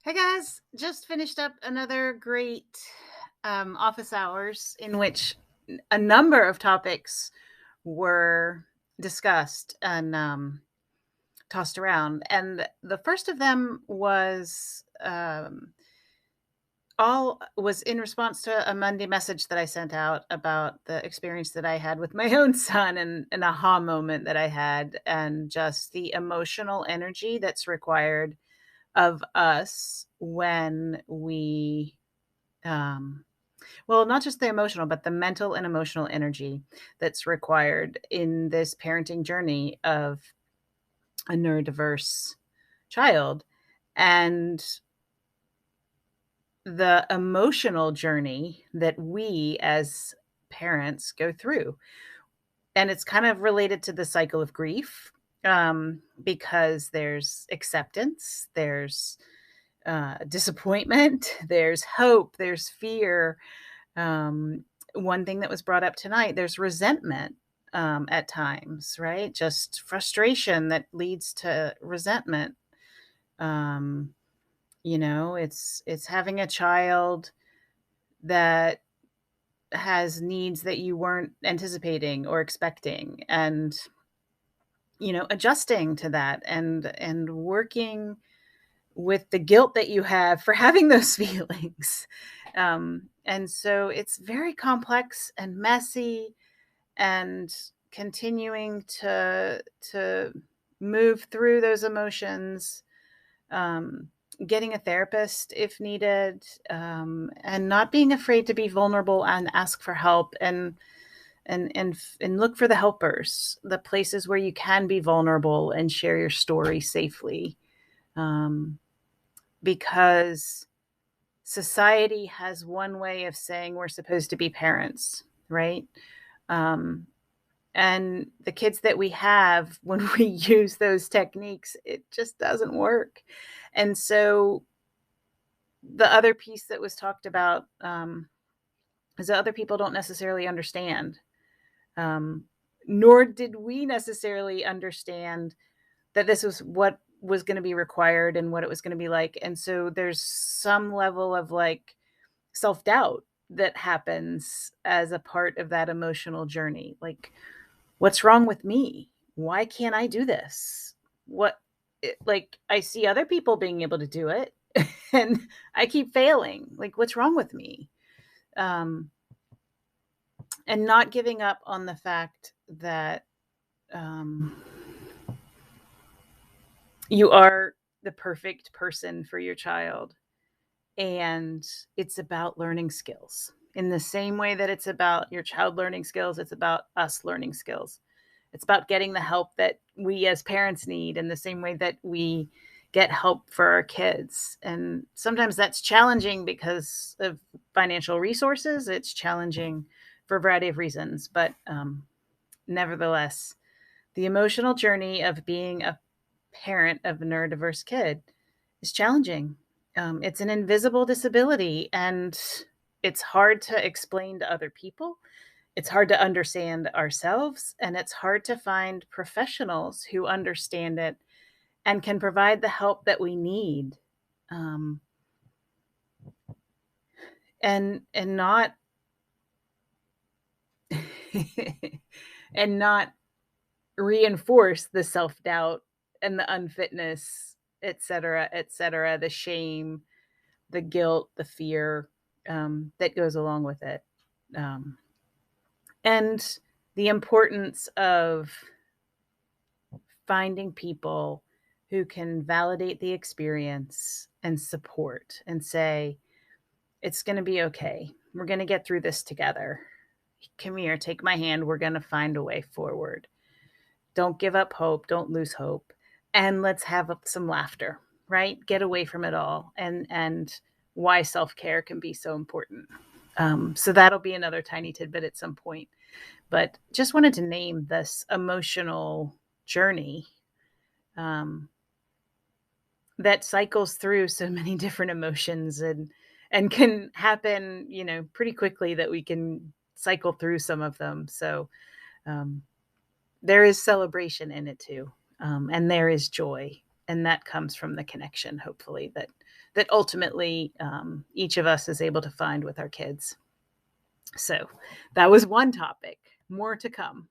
Hey guys, just finished up another great office hours in which a number of topics were discussed and tossed around. And the first of them was all was in response to a Monday message that I sent out about the experience that I had with my own son and an aha moment that I had, and just the emotional energy that's required of us when we well, not just the emotional, but the mental and emotional energy that's required in this parenting journey of a neurodiverse child, and the emotional journey that we as parents go through. And it's kind of related to the cycle of grief, because there's acceptance, there's disappointment, there's hope, there's fear. One thing that was brought up tonight, there's resentment at times, right? Just frustration that leads to resentment. Um, it's having a child that has needs that you weren't anticipating or expecting, and adjusting to that and working with the guilt that you have for having those feelings. And so it's very complex and messy, and continuing to move through those emotions, um, getting a therapist if needed, and not being afraid to be vulnerable and ask for help, and look for the helpers, the places where you can be vulnerable and share your story safely. Um, because society has one way of saying we're supposed to be parents, right? Um, and the kids that we have, when we use those techniques, it just doesn't work. And so the other piece that was talked about, is that other people don't necessarily understand, um, nor did we necessarily understand that this was what was going to be required and what it was going to be like. And so there's some level of like self-doubt that happens as a part of that emotional journey. Like, what's wrong with me? Why can't I do this? Like, I see other people being able to do it and I keep failing. Like, what's wrong with me? Um, and not giving up on the fact that, um, you are the perfect person for your child. And it's about learning skills. In the same way that it's about your child learning skills, it's about us learning skills. It's about getting the help that we as parents need in the same way that we get help for our kids. And sometimes that's challenging because of financial resources. It's challenging for a variety of reasons. But nevertheless, the emotional journey of being a parent of a neurodiverse kid is challenging. It's an invisible disability, and it's hard to explain to other people. It's hard to understand ourselves, and it's hard to find professionals who understand it and can provide the help that we need, um, and not and not reinforce the self doubt and the unfitness, et cetera, the shame, the guilt, the fear, that goes along with it. Um, and the importance of finding people who can validate the experience and support and say, it's going to be okay. We're going to get through this together. Come here, take my hand. We're going to find a way forward. Don't give up hope. Don't lose hope. And let's have some laughter, right? Get away from it all. And why self-care can be so important. So that'll be another tiny tidbit at some point. But just wanted to name this emotional journey, um, that cycles through so many different emotions, and can happen, pretty quickly, that we can cycle through some of them. So um, there is celebration in it too, and there is joy. And that comes from the connection, hopefully, that ultimately each of us is able to find with our kids. So that was one topic. More to come.